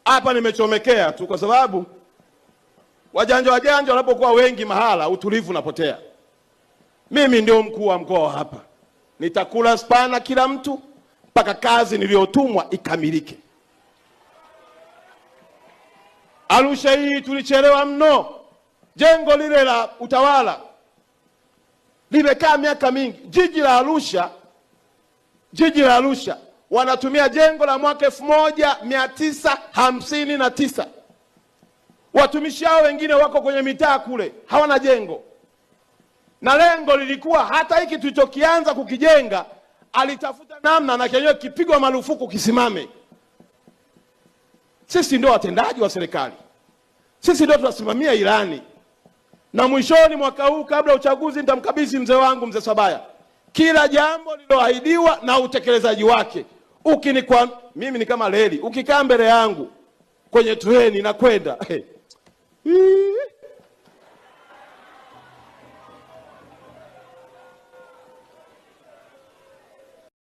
hapa nimechomekea tu kwa sababu wajanja wanapokuwa wengi mahala utulivu unapotea. Mimi ndio mkuu wa mkoa hapa. Nitakula spana kila mtu mpaka kazi niliyotumwa ikamilike. Arusha hii tulichelewa mno. Jengo lile la utawala limekaa miaka mingi. Jiji la Arusha wanatumia jengo la mwaka 1959. Watumishi hao wengine wako kwenye mitaa kule, hawana jengo. Na lengo lilikuwa hata hiki tulichokianza kukijenga alitafuta namna na kenyewe kipigwa marufuku kisimame. Sisi ndio watendaji wa serikali. Sisi ndio tunasimamia ilani. Na mwishoni mwaka huu kabla uchaguzi nitamkabidhi mzee wangu mzee Sabaya kila jambo liloahidiwa na utekelezaji wake. Mimi ni kama reli, ukikaa mbele yangu kwenye treni na kwenda